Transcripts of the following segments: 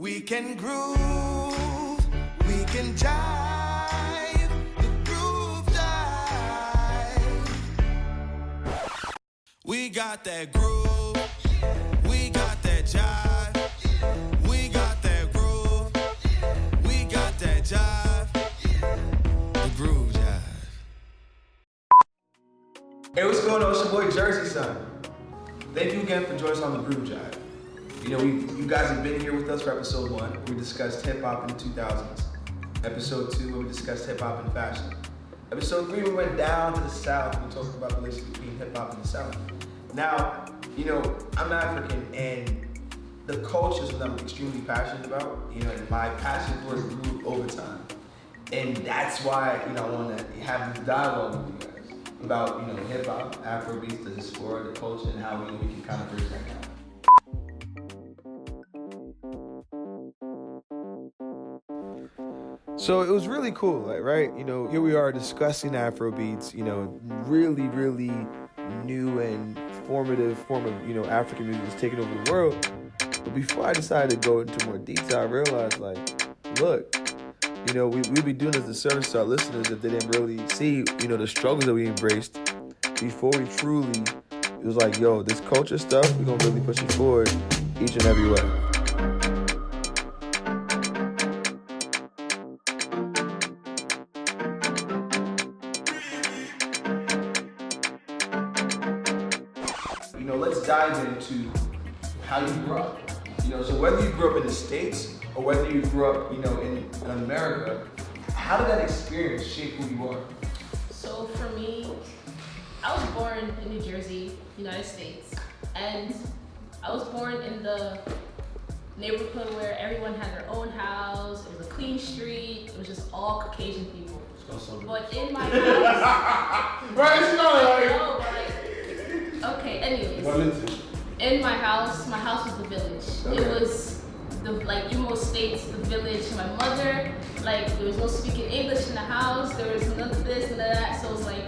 We can groove, we can jive, the groove jive. We got that groove, we got that jive, we got that groove, we got that jive, the groove jive. Hey, what's going on? It's your boy Jersey Son. Thank you again for joining us on the GrooveJive. You know, you guys have been here with us for episode 1, where we discussed hip hop in the 2000s. Episode 2, where we discussed hip hop and fashion. Episode 3, we went down to the South and we talked about the relationship between hip hop and the South. Now, you know, I'm African and the culture is what I'm extremely passionate about. You know, and my passion for it grew over time. And that's why, you know, I want to have this dialogue with you guys about, you know, hip hop, Afrobeats, the diaspora, the culture, and how we can kind of bridge that gap. So it was really cool, like, right? You know, here we are discussing Afrobeats, you know, really, really new and formative form of, you know, African music that's taking over the world. But before I decided to go into more detail, I realized, like, look, you know, we'd be doing this disservice to our listeners if they didn't really see, you know, the struggles that we embraced before we truly, it was like, yo, this culture stuff, we're gonna really push it forward each and every way. You know, let's dive into how you grew up. You know, so whether you grew up in the States or whether you grew up, you know, in America, how did that experience shape who you are? So for me, I was born in New Jersey, United States, and I was born in the neighborhood where everyone had their own house, it was a clean street, it was just all Caucasian people. But in my house, Right, it's not like... no, but like, okay, anyways, in my house was the village. Okay. It was the, like you most states, the village. My mother, like there was no speaking English in the house, there was none of this, none of that, so it was like,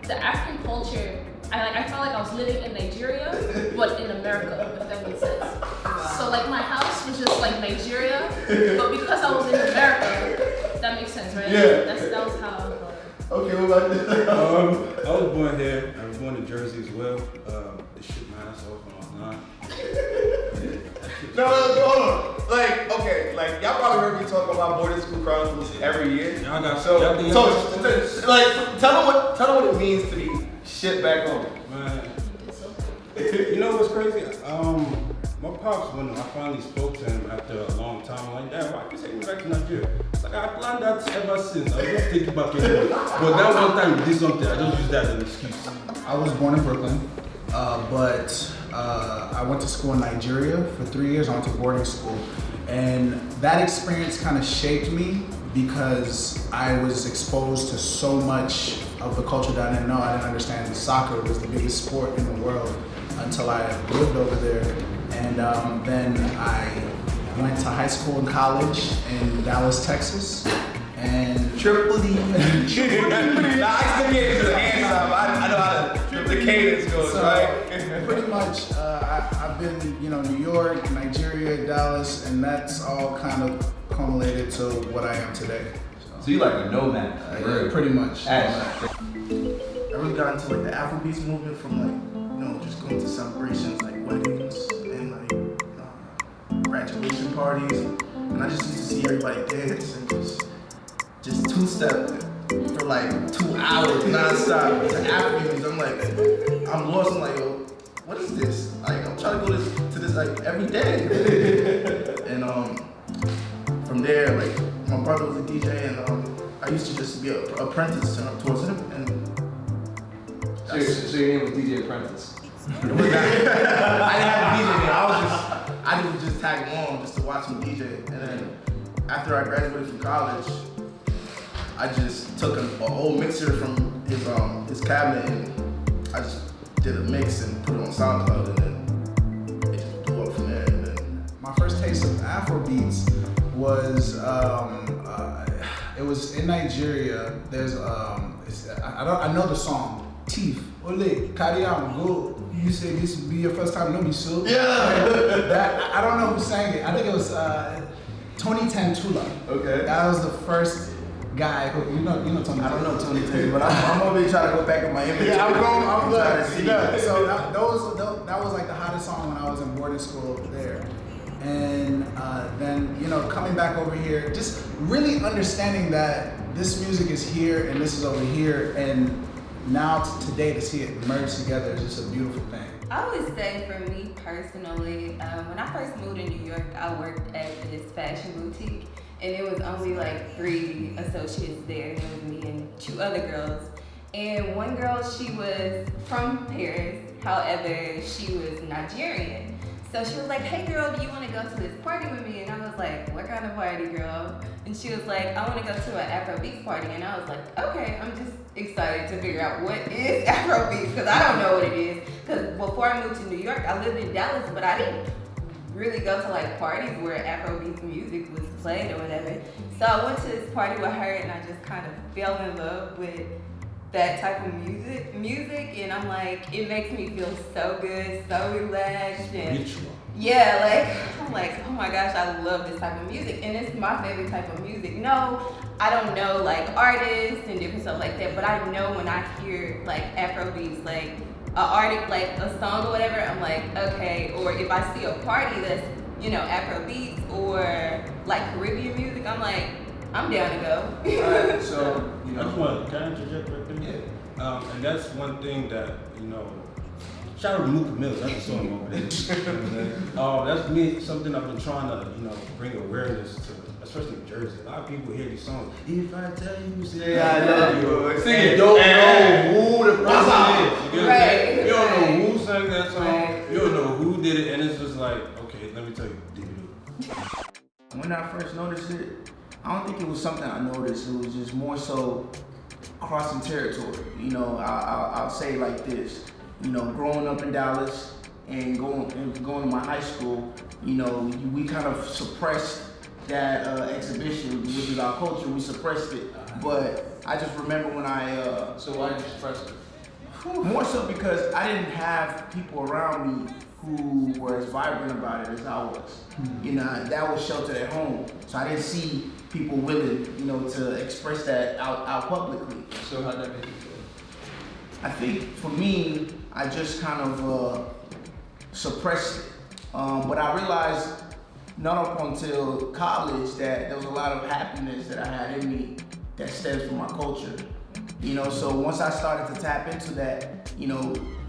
the African culture, I felt like I was living in Nigeria, but in America, if that makes sense. So like my house was just like Nigeria, but because I was in America, that makes sense, right? Yeah. That was how I was born. Okay, what about this? I was born here. I was born in Jersey as well. They shipped my ass off when I was 9. No, hold on. Like, okay, like y'all probably heard me talk about boarding school chronicles every year. Y'all got like tell them what it means to be shipped back home. Man, you know what's crazy? My pops, when I finally spoke to him after a long time, I'm like, Dad, why you taking me back to Nigeria? It's like, I planned that ever since. I was just taking back anyway. But that one time you did something, I just used that as an excuse. I was born in Brooklyn, but I went to school in Nigeria for 3 years. I went to boarding school, and that experience kind of shaped me because I was exposed to so much of the culture that I didn't know. I didn't understand soccer was the biggest sport in the world until I lived over there. And then I went to high school and college in Dallas, Texas, and Triple D. Nah, I still get into the hand stuff. I know how the cadence goes, so right? pretty much I've been, you know, New York, Nigeria, Dallas, and that's all kind of culminated to what I am today. So you like a nomad? Yeah, pretty much. Ash. I really got into like the Afrobeats movement from like, you know, just going to celebrations like weddings and like graduation parties, and I just used to see everybody dance and just two-step for like 2 hours non-stop to African music. I'm like, I'm lost. I'm like, yo, what is this? Like, I'm trying to go to this like every day. And from there, like my brother was a DJ, and I used to just be an apprentice towards him. And So your name was DJ Apprentice? I didn't have a DJ name. I would just tag along just to watch him DJ. And then after I graduated from college, I just took an old mixer from his cabinet and I just did a mix and put it on SoundCloud, and then it just blew up from there. And then My first taste of Afrobeats was it was in Nigeria. There's I know the song, Teeth, Ole, Kariam, go. You said this would be your first time, don't be so. Yeah. That I don't know who sang it. I think it was Tony Tantula. Okay. That was the first guy who you know Tony. I don't know Tony Taylor, but I'm over here trying to go back in my image. Yeah, I'm trying glad. to see. Yeah. So that was like the hottest song when I was in boarding school over there. And then, coming back over here, just really understanding that this music is here and this is over here, and now today to see it merge together is just a beautiful thing. I would say for me personally, when I first moved to New York, I worked at this fashion boutique, and it was only like 3 associates there, and it was me and 2 other girls. And one girl, she was from Paris, however, she was Nigerian. So she was like, hey girl, do you want to go to this party with me? And I was like, what kind of party, girl? And she was like, I want to go to an Afrobeats party. And I was like, okay, I'm just excited to figure out what is Afrobeats, because I don't know what it is. Because before I moved to New York, I lived in Dallas, but I didn't really go to like parties where Afrobeats music was played or whatever. So I went to this party with her, and I just kind of fell in love with that type of music, and I'm like, it makes me feel so good, so relaxed, and yeah, like I'm like, oh my gosh, I love this type of music, and it's my favorite type of music. No, I don't know like artists and different stuff like that, but I know when I hear like Afrobeats, like a artist, like a song or whatever, I'm like, okay. Or if I see a party that's Afrobeats or like Caribbean music, I'm like, I'm down to go. Alright, so That's one. Can I interject right there? Yeah. And that's one thing that, shout out to Mooka Mills, that's a song over there. That's me, something I've been trying to, bring awareness to, especially in Jersey. A lot of people hear these songs. If I tell you, say Yeah, I know you. Sing it. Don't know who the person is. You get what I'm saying? Right. You don't know who sang that song. You don't know who did it, and it's just like, okay, let me tell you. When I first noticed it, I don't think it was something I noticed. It was just more so crossing territory. I'll say it like this. Growing up in Dallas and going to my high school, we kind of suppressed that exhibition, which is our culture. We suppressed it. But I just remember when So why did you suppress it? more so because I didn't have people around me who were as vibrant about it as I was. That was sheltered at home. So I didn't see people willing, to express that out publicly. So how did that make you feel? I think for me, I just kind of suppressed it. But I realized not up until college that there was a lot of happiness that I had in me that stems from my culture. So once I started to tap into that,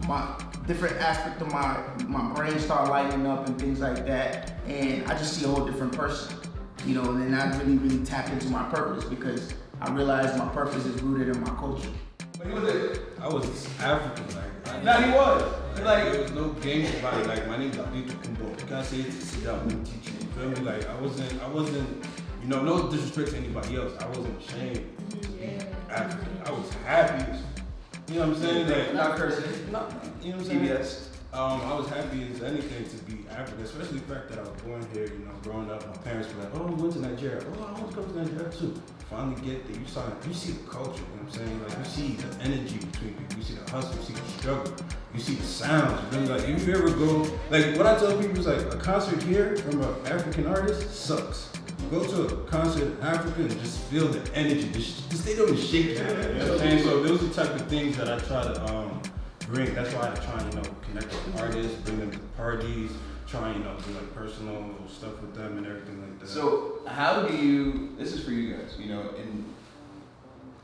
my different aspect of my brain started lighting up and things like that, and I just see a whole different person. And then I really tapped into my purpose because I realized my purpose is rooted in my culture. But he was it. I was African, like. No, he was. Like, there was no game about it. Like, my name is Abito Kumbo. You can't say it to sit down and teach you. You feel me? Like, I wasn't, no disrespect to anybody else. I wasn't ashamed to be African. I was happy as, you know what I'm saying? Like, not cursing. you know what I'm saying? TBS. I was happy as anything to be African, especially the fact that I was born here, growing up, my parents were like, oh, we went to Nigeria. Oh, I want to go to Nigeria too. Finally get there, you see the culture, you know what I'm saying? Like, you see the energy between people, you see the hustle, you see the struggle, you see the sounds. You know? Like, if you ever go, like, what I tell people is like, a concert here from an African artist sucks. Go to a concert in Africa and just feel the energy. Just they don't shake your head, you know what I'm saying? So those are the type of things that I try to bring. That's why I try and connect with artists, bring them to parties, try and do like personal stuff with them and everything like that. So how do you? This is for you guys. And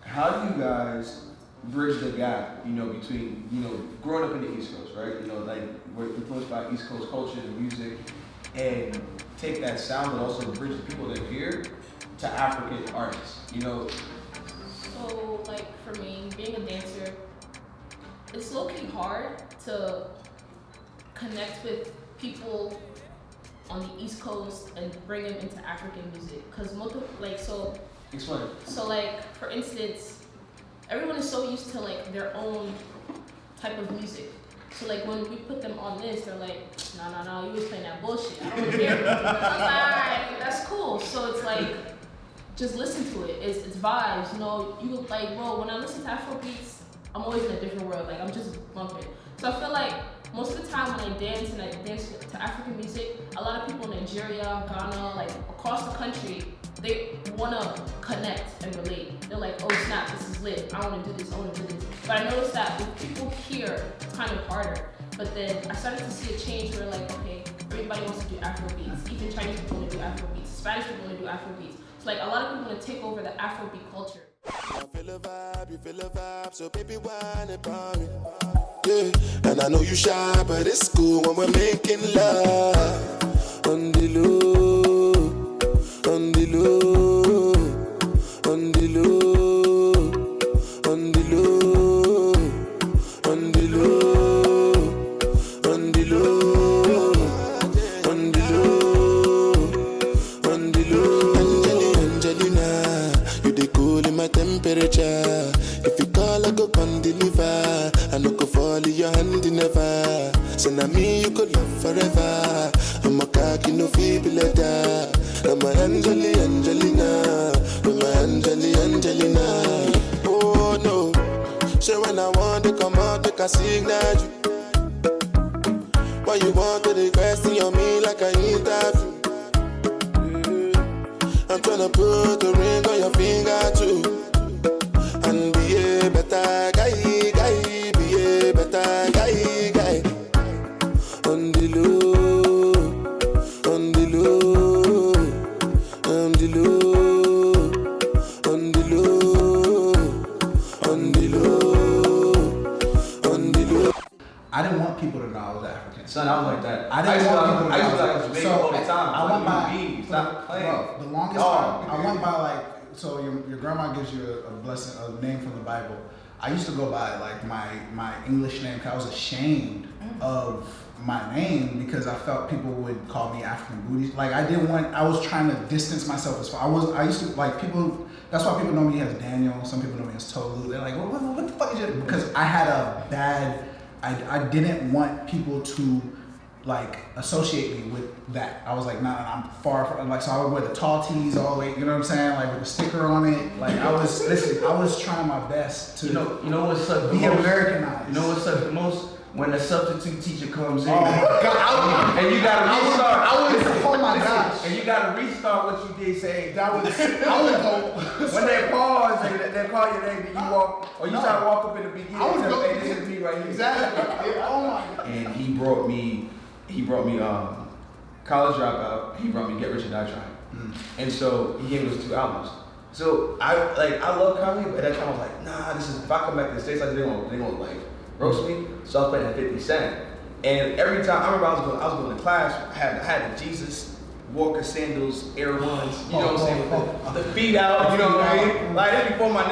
how do you guys bridge the gap? Between growing up in the East Coast, right? Like we're influenced by East Coast culture and music, and take that sound, but also bridge the people that are here to African artists. So like for me, being a dancer, it's low-key hard to connect with people on the East Coast and bring them into African music, because Explain. So like for instance, everyone is so used to like their own type of music. So like when we put them on this, they're like, no, you was playing that bullshit. I don't want to hear it. I was like, alright, that's cool. So it's like, just listen to it. It's vibes. You like, bro, when I listen to Afrobeats, I'm always in a different world. Like I'm just bumping. So I feel like most of the time when I dance to African music, a lot of people in Nigeria, Ghana, like across the country, they wanna connect and relate. They're like, oh snap, this is lit. I wanna do this, I wanna do this. But I noticed that with people here, it's kind of harder. But then I started to see a change where like, okay, everybody wants to do Afrobeats. Even Chinese people want to do Afrobeats. Spanish people want to do Afrobeats. So like a lot of people want to take over the Afrobeat culture. You feel the vibe, so baby, whine about me. Yeah, and I know you shy, but it's cool when we're making love. On the low, on the low, on the low, on the low, on the low, on the low, on the low, on the low. Angelina, you the cool in my temperature. If you call, I go come deliver. I no go fall in your hand never. So now me you could love forever. I'm a cocky no feeble letter. I'm a Angelina. I'm a Angelina. Oh no. So when I want to come out, make a signal you. Why you want to request on me like I interview? I'm tryna put the ring on your finger too. And be a better guy, be a better guy. On the low, on the low, on the low, on the low, on the low, on the low. I didn't want people to know I was African. Son, I was like that. I didn't want people to know. I used to like Jamaican all the time. I went by. Stop playing. Bro, the longest time, I went by like, so your grandma gives you a blessing, a name from the Bible. I used to go by like my English name because I was ashamed of my name because I felt people would call me African booty. Like I was trying to distance myself as far. I used to like people. That's why people know me as Daniel. Some people know me as Tolu. They're like, what the fuck is it? Because I had a bad. I didn't want people to like associate me with that. I was like, nah, I'm far from like, so I would wear the tall tees all the way, you know what I'm saying? Like with a sticker on it. Like I was trying my best to You know what sucks the be most? Americanized. You know what sucks the most? When the substitute teacher comes in. Oh my God. And you gotta restart. Oh my gosh. And you gotta restart what you did say. I would go. When they pause and they call your name, you walk, or you try to walk up in the beginning I would and go. say, hey, this is me right here. Exactly. Oh my God. And he brought me College Dropout. He brought me Get Rich or Die Trying. And so he gave us 2 albums. So I love comedy, but at that time I was like, nah, this is, if I come back to the States, like, they gonna like roast me. So I was playing at 50 Cent. And every time, I remember I was going to class, I had the Jesus Walker sandals, Air Ones, you know what I'm saying? The feet out, you know what I mean? Like this before my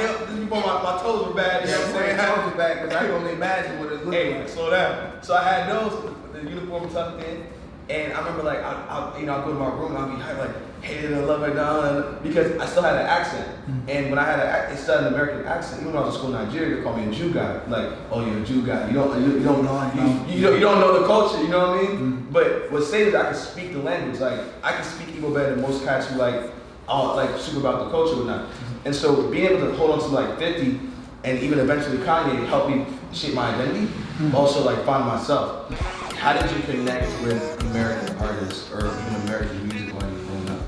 toes were bad, you know what I'm saying? My toes were bad, because I can only imagine what it looked like. Slow down. So I had those, the uniform tucked in, and I remember like, I'd go to my room and I'd be like, hated and love it down, because I still had an accent. And when I had it started an American accent, even when I was in school in Nigeria, they called me a Jew guy. Like, oh, you're a Jew guy. You don't know the culture. You know what I mean? But what's saved is I can speak the language. Like, I can speak Igbo better than most cats who like super about the culture or not. And so being able to hold on to like 50, and even eventually Kanye helped me shape my identity. Also like find myself. How did you connect with American artists or even American music while you were growing up?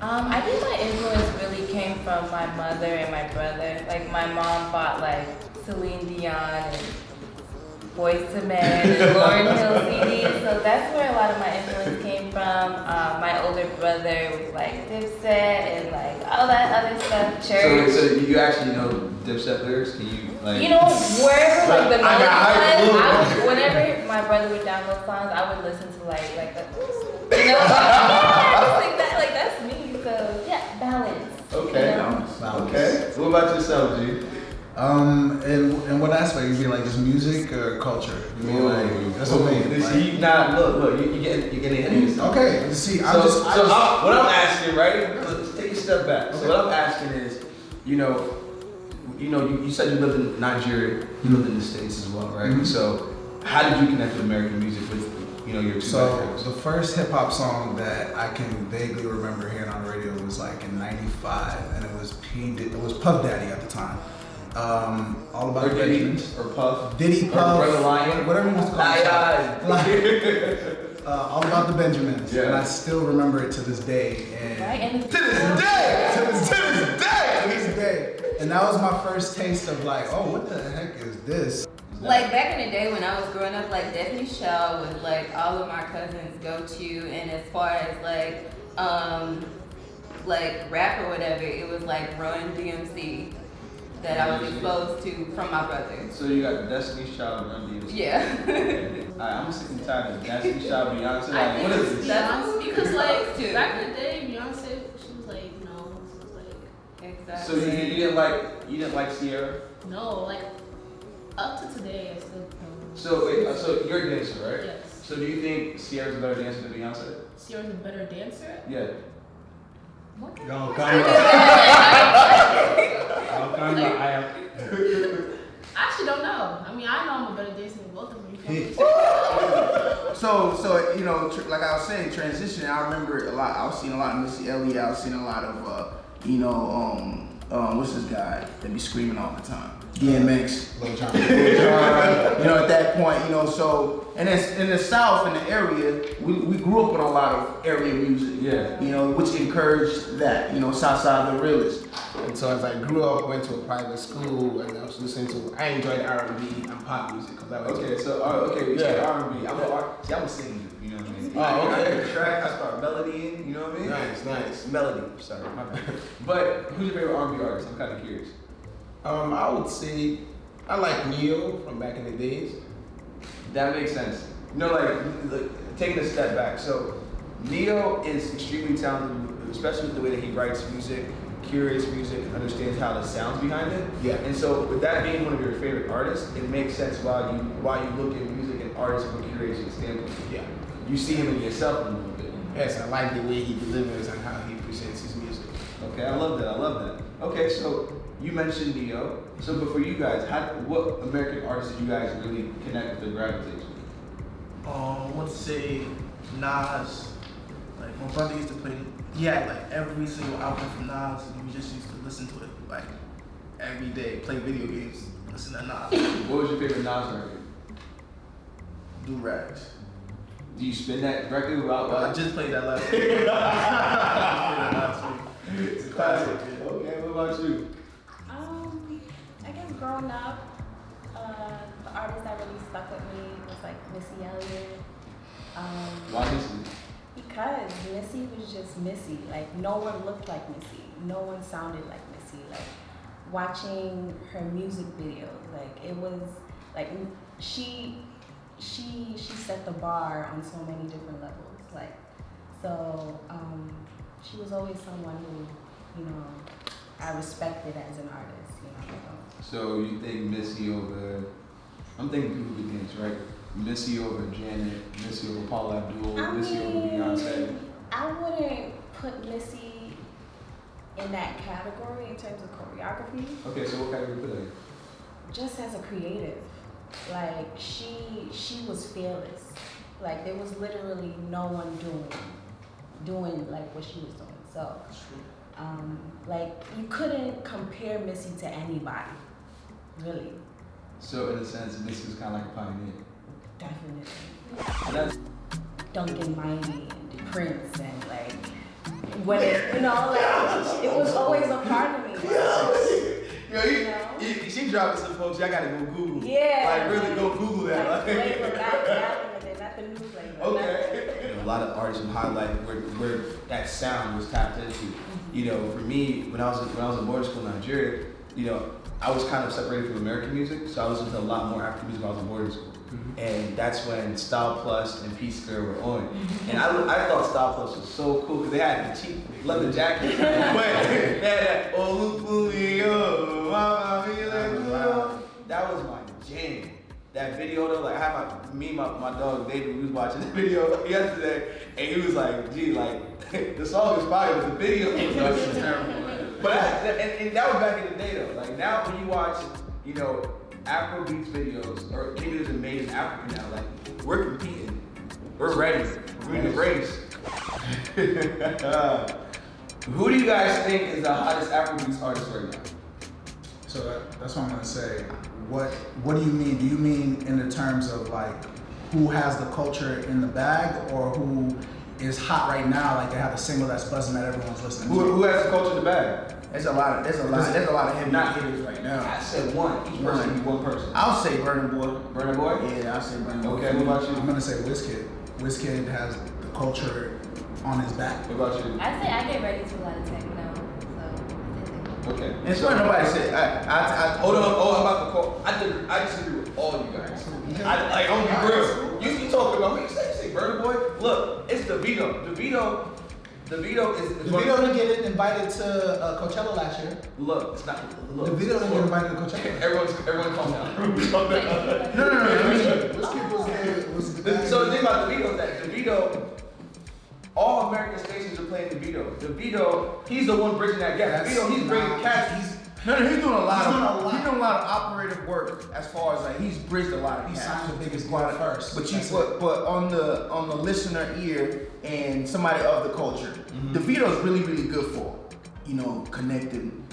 I think my influence really came from my mother and my brother. Like my mom bought like Celine Dion and Boyz II Men and Lauryn Hill CDs, so that's where a lot of my influence came from. My older brother was like Dipset and like all that other stuff. Church. So you actually know Dipset lyrics? Can you like? You know, wherever like the melody was, whenever my brother would download songs, I would listen to like the, you know, I was like that, like that's me. So yeah, balance. Okay. You know? Okay. What about yourself, G? In what aspect? You mean like just music or culture? You mean like that's what I mean. See, look, you getting ahead of yourself. Okay. See, what I'm asking, right? Let's take a step back. Okay. So what I'm asking is, you said you lived in Nigeria, you lived in the States as well, right? So how did you connect with American music with your two backgrounds? The first hip hop song that I can vaguely remember hearing on the radio was like in '95, and it was Puff Daddy at the time. All About the Diddy, Benjamins. or Puff. Diddy, Or Puff. Brother Lion. Whatever you want to call it. All About the Benjamins. Yeah. And I still remember it to this day. And Right? And To this day! to this day. And that was my first taste of like, oh, what the heck is this? Like back in the day when I was growing up, like Destiny Child was like all of my cousins go to, and as far as like rap or whatever, it was like Run DMC that I was exposed to from my brothers. So you got Destiny's Child and Run DMC. Yeah. Alright, I'm sick and tired of Destiny's Child, Beyonce. I Like, think what is it's this? Beyonce because like Too. back in the day, Beyonce, she was like, no, she was like, Exactly. So you didn't like Sierra? no, like up to today, I still don't. So wait, so you're a dancer, right? Yes. So do you think Sierra's a better dancer than Beyonce? Sierra's a better dancer. Yeah. What kind Don't of come question back. is that? I'll come back. I am. I actually don't know. I mean, I know I'm a better dancer than both of them. So you know, like I was saying, transition. I remember a lot. I was seeing a lot of Missy Elliott. I was seeing a lot of, what's this guy that be screaming all the time? DMX. Lil Jon. You know, at that point, you know, so, and it's in the South, in the area, we grew up with a lot of area music. Yeah. You know, which encouraged that, you know, Southside the realest. And so as I grew up, went to a private school, and I was listening to, I enjoyed R&B and pop music because that was Okay, so we said Yeah. R&B. I'm a singer, you know what I mean? Oh, okay. I get the track, I start melodying, you know what I mean? nice. Melody, sorry, my bad. But who's your favorite R&B artist? I'm kind of curious. I would say I like Neo from back in the days. That makes sense. You know, like taking a step back. So, Neo is extremely talented, especially with the way that he writes music, curates music, understands how the sounds behind it. Yeah. And so, with that being one of your favorite artists, it makes sense why you look at music and artists from a curation standpoint. Yeah. You see him in yourself a little bit. Yes, I like the way he delivers and how he presents his music. Okay, I love that. Okay, so you mentioned Neo. So, but for you guys, what American artists did you guys really connect with and gravitate to? I want to say Nas. Like my brother used to play. He had like every single album from Nas, and we just used to listen to it like every day. Play video games, listen to Nas. What was your favorite Nas record? Do rags. Do you spin that record without? Well, I just played that last week. It's a classic. Okay, what about you? I guess growing up, the artist that really stuck with me was like Missy Elliott. Why Missy? Because Missy was just Missy. Like no one looked like Missy. No one sounded like Missy. Like watching her music videos, like it was like she set the bar on so many different levels. Like so, she was always someone who, you know, I respected as an artist. You know. So you think Missy over? I'm thinking people who dance, right? Missy over Janet, Missy over Paula Abdul, Missy over Beyonce. I wouldn't put Missy in that category in terms of choreography. Okay, so what category put her in? Just as a creative, like she was fearless. Like there was literally no one doing like what she was doing. So, like you couldn't compare Missy to anybody, really. So in a sense, Missy was kind of like a pioneer. Definitely. And that's Duncan Mighty and Prince and like when it, you know, like it was always a part of me. she dropped some folks. I gotta go Google. Yeah. Like really go Google that. Like flavor, not the new flavor. Okay. A lot of artists would highlight where that sound was tapped into. You know, for me, when I was in boarding school in Nigeria, you know, I was kind of separated from American music, so I listened to a lot more African music when I was in boarding school. And that's when Style Plus and Peace Girl were on. And I thought Style Plus was so cool because they had the cheap leather jackets. But they had that Olufulio, Mama Mila. That was my jam. That video though, like I had my dog David, we was watching the video yesterday, and he was like, gee, like the song is fire, but the video was terrible. But and that was back in the day though. Like now when you watch, you know, Afrobeats videos, or maybe there's a made in Africa now, like we're competing. We're ready. We're in the race. Who do you guys think is the hottest Afrobeats artist right now? So that's what I'm gonna say. What do you mean? Do you mean in the terms of like who has the culture in the bag, or who is hot right now? Like they have a single that's buzzing that everyone's listening to. Who has the culture in the bag? There's a lot of heavy hitters right now. I said one. Each person, one person. I'll say Burna Boy. Burna Boy? Yeah, I'll say Burna Boy. Okay, what about you? I'm gonna say Wizkid. Wizkid has the culture on his back. What about you? I say I get ready to a lot of techno. Okay. And it's funny nobody said. Hold on. Oh, I'm about to call. I disagree with all you guys. I'm gonna be real. You talking about what you say Burna Boy? Look, it's DeVito. DeVito is DeVito didn't get invited to Coachella last year. Look, it's not. Look, DeVito didn't get invited to Coachella. Everyone calm down. No. Wizkid was the guy. So the thing about DeVito is that DeVito, all American stations are playing DeVito. DeVito, he's the one bridging that gap. DeVito, he's bringing cats. He's doing a lot of operative work as far as like he's bridged a lot of He cats. signed the biggest deal first. But on the listener ear and somebody of the culture, DeVito's really good for, connecting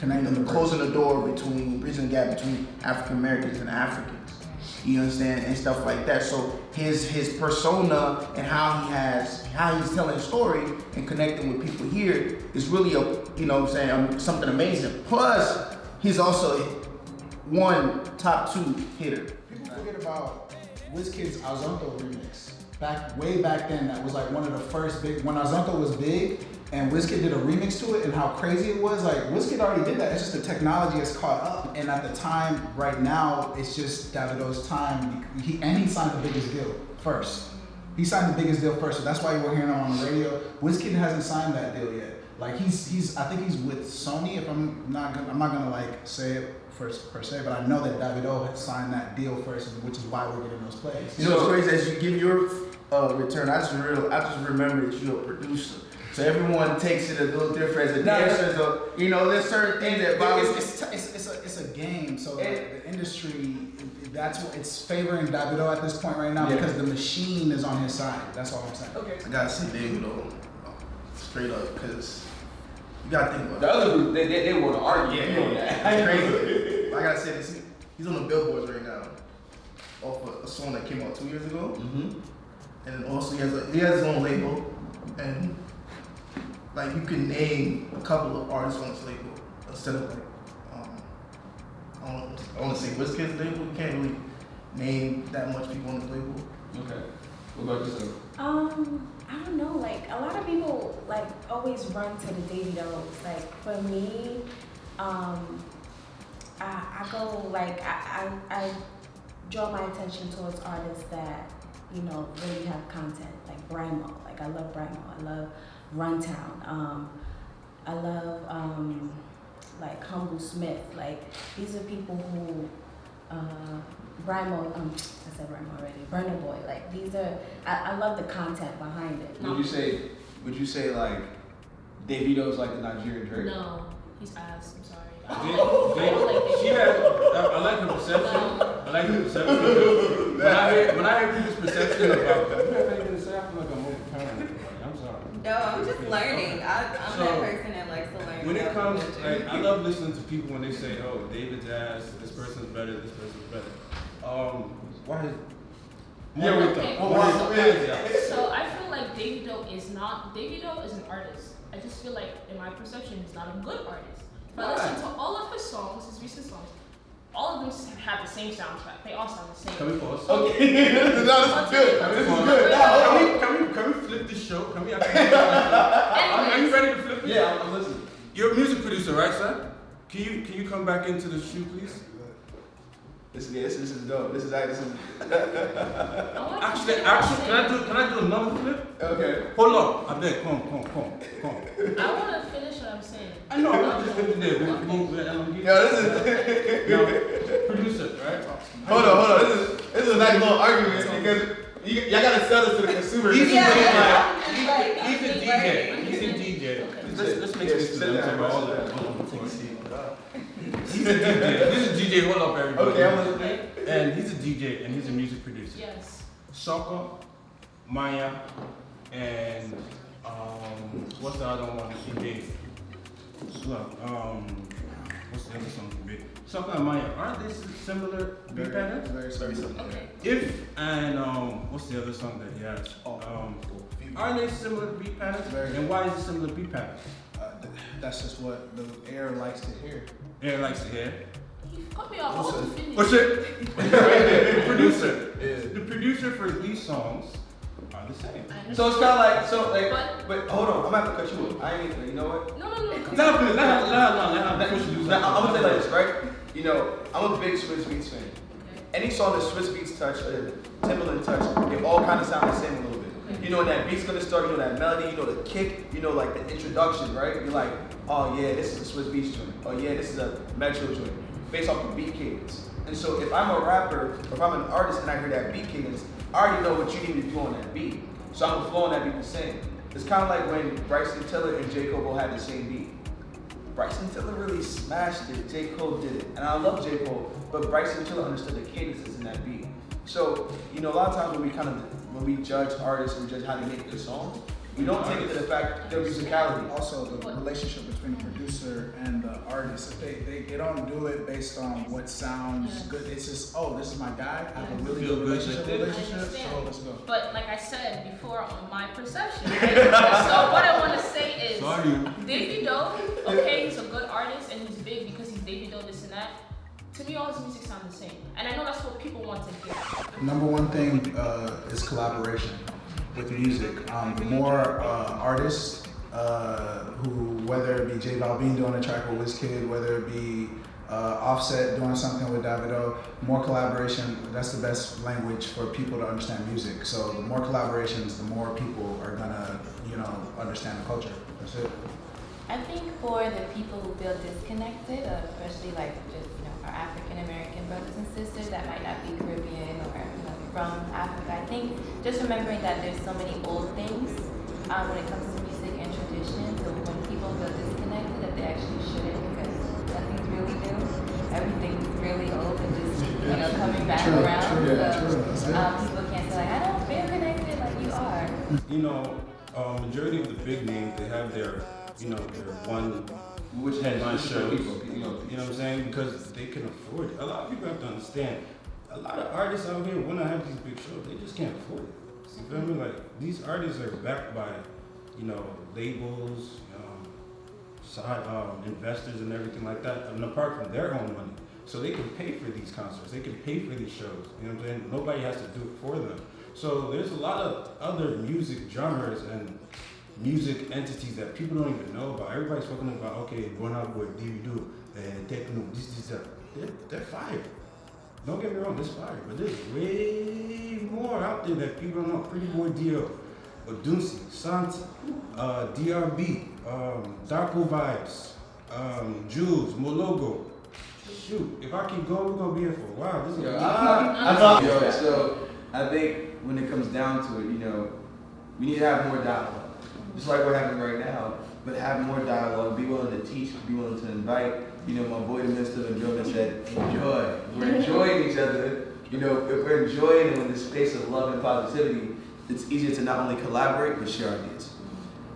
closing the door between, bridging the gap between African Americans and Africans. You understand, and stuff like that. So his persona and how he's telling a story and connecting with people here is really something amazing. Plus, he's also one top 2 hitter. People forget about Wizkid's Azonto remix. Way back then, that was like one of the first big, when Azonto was big and Wizkid did a remix to it and how crazy it was, like Wizkid already did that. It's just the technology has caught up. And at the time, right now, it's just Davido's time. He signed the biggest deal first. He signed the biggest deal first, so that's why you were hearing him on the radio. Wizkid hasn't signed that deal yet. Like he's I think he's with Sony. If I'm not gonna like say it first per se, but I know that Davido had signed that deal first, which is why we're getting those plays. You know what's crazy? As you give your return, I just remember that you're a producer. So everyone takes it a little different as a dancer. So there's certain things that it's a game. So the industry, that's what it's favoring Davido at this point right now because the machine is on his side. That's all I'm saying. Okay. I gotta say Davido, straight up, because you gotta think about the other group, they want to argue. It's crazy. I gotta say this. He's on the billboards right now, off of a song that came out 2 years ago. Mm-hmm. And then also he has his own label, and like you can name a couple of artists on his label instead of like I want to say Wizkid's label. You can't really name that much people on his label. Okay. What about yourself? I don't know. Like a lot of people like always run to the Davidos. Like for me, I go like I draw my attention towards artists that really have content. Like Brymo. Like I love Brymo. I love Runtown. I love like Humble Smith. Like these are people who Brymo. I said Brymo already. Burna Boy. Like these are. I love the content behind it. Would you say like Davido's like the Nigerian Drake? No, he's ass. I'm sorry. I like her perception. When I hear people's perception about that, you have anything to say? I feel like I'm overpowering. I'm sorry. No, I'm just learning. I'm that person that likes to learn. When it comes, like, I love listening to people when they say, "Oh, David's ass. This person's better. This person's better." Why is? So I feel like Davido is an artist. I just feel like, in my perception, he's not a good artist. If I listen to all of his songs, his recent songs, all of them have the same soundtrack. They all sound the same. Can we pause? Okay. This is good. Can we flip this show? Can we actually? Are you ready to flip it? Yeah, I'm listening. You're a music producer, right, sir? Can you come back into the shoe, please? This is dope. This is Actually, can I do another flip? Okay. Hold on. I beg. Come. I want to finish what I'm saying. I know. I'm just going to there. This is. Now, producer, right? Hold on. This is a nice little argument because y'all gotta sell this to the consumer. He's a DJ. Let's make this to them. All that. He's a DJ. This is DJ. Hold up, everybody. Okay, I'm listening. And he's a DJ and he's a music producer. Yes. Soccer, Maya, and what's the other one? He gave. Look, what's the other song? Something like Maya. Aren't they similar beat patterns? Very similar. Okay. If and what's the other song that he has? Are they similar beat patterns? Very. And why is it similar beat patterns? That's just what the air likes to hear. Air likes to hear. You cut me off. I wasn't finished. What's it? The producer. The producer for these songs are the same. So it's kind of like, but hold on, I'm gonna have to cut you off. I ain't even, you know what? No. Let I'm gonna say like this, right? You know, I'm a big Swiss Beats fan. Any song that Swiss Beats touch, or Timbaland touch, they all kind of sound the same a little bit. You know when that beat's gonna start, you know that melody, you know the kick, you know like the introduction, right? You're like, oh yeah, this is a Swiss Beats joint. Oh yeah, this is a Metro joint, based off the beat cadence. And so if I'm a rapper, or if I'm an artist and I hear that beat cadence, I already know what you need to do on that beat. So I'm gonna flow on that beat the same. It's kind of like when Bryson Tiller and J. Cole had the same beat. Bryson Tiller really smashed it, J. Cole did it. And I love J. Cole, but Bryson Tiller understood the cadences in that beat. So, you know, a lot of times when we judge artists and judge how they make their songs, we don't take it to the fact their musicality. Also, the relationship between the producer and the artist. If they don't do it based on what sounds good. It's just, oh, this is my guy. I have a really good relationship. So let's go. But like I said before, on my perception, right? So what I want to say is, Davido, okay, he's a good artist and he's big because he's Davido, this and that. To me, all his music sounds the same, and I know that's what people want to hear. Number one thing is collaboration with music. The more artists who, whether it be J Balvin doing a track with Wizkid, whether it be Offset doing something with Davido, more collaboration, that's the best language for people to understand music. So the more collaborations, the more people are gonna, understand the culture. That's it. I think for the people who feel disconnected, especially like just our African American brothers and sisters that might not be Caribbean or from Africa, I think just remembering that there's so many old things when it comes to music and tradition. So when people feel disconnected, that they actually shouldn't, because nothing's really new. Everything's really old and just coming back around. People can't say like, I don't feel connected like you are. Majority of the big names, they have their their one headline shows. You know what I'm saying? Because they can afford it. A lot of people have to understand. A lot of artists out here want to have these big shows. They just can't afford it. You feel me? Like, these artists are backed by, labels, side investors and everything like that, and apart from their own money. So they can pay for these concerts. They can pay for these shows. You know what I'm saying? Nobody has to do it for them. So there's a lot of other music genres and music entities that people don't even know about. Everybody's talking about, okay, going out with Davido and techno, this. They're fire. Don't get me wrong, there's fire, but there's way more out there that people don't know. Pretty Boy Dio, Odunsi, Santa, DRB, Darko Vibes, Jules, Mologo. Shoot, if I keep going, we're gonna be here for a while. This is So I think when it comes down to it, we need to have more dialogue. Just like we're having right now, but have more dialogue, be willing to teach, be willing to invite. My boy, the Minister of Enjoyment, said, enjoy. We're enjoying each other. If we're enjoying it in this space of love and positivity, it's easier to not only collaborate, but share ideas.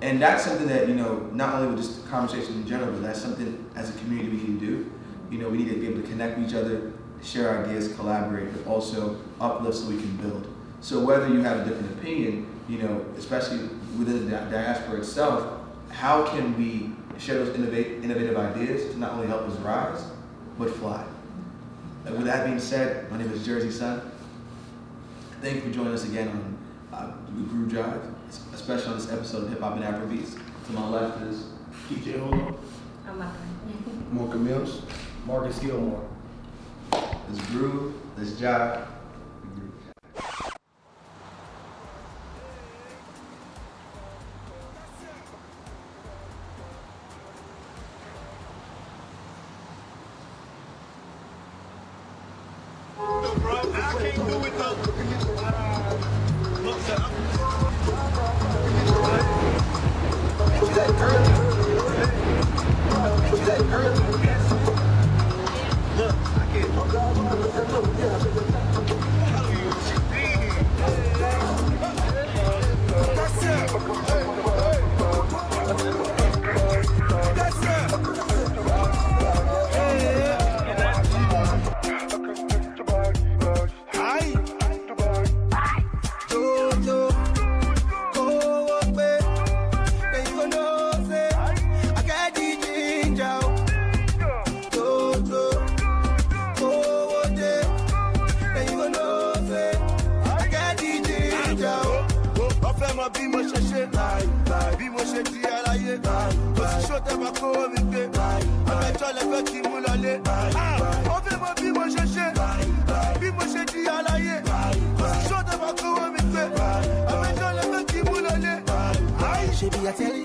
And that's something that, not only with just conversation in general, but that's something as a community we need to do. We need to be able to connect with each other, share ideas, collaborate, but also uplift so we can build. So whether you have a different opinion, especially within the diaspora itself, how can we share those innovative ideas to not only help us rise, but fly? And with that being said, my name is Jersey Sun. Thank you for joining us again on GrooveJive, especially on this episode of Hip Hop and Afrobeats. To my left is PJ Holo. I'm not Mocha Mills. Marcus Gilmore. Let's groove, let's jive. I can't do it though. Look, I can't. That's it. mọ bí mo ṣe ṣe, bí mo ṣe di aláyé. Kò sí ṣó tẹ́ bá kówó mi gbé, àbẹ̀jọ́ lẹ fẹ́ kí n mú lọlé. Ó fẹ́ mọ bí mo ṣe ṣe, bí mo ṣe di aláyé. Kò sí ṣó tẹ́ bá kówó mi gbé, àbẹ̀jọ́ lẹ fẹ́ kí n mú lọlé. She be a tell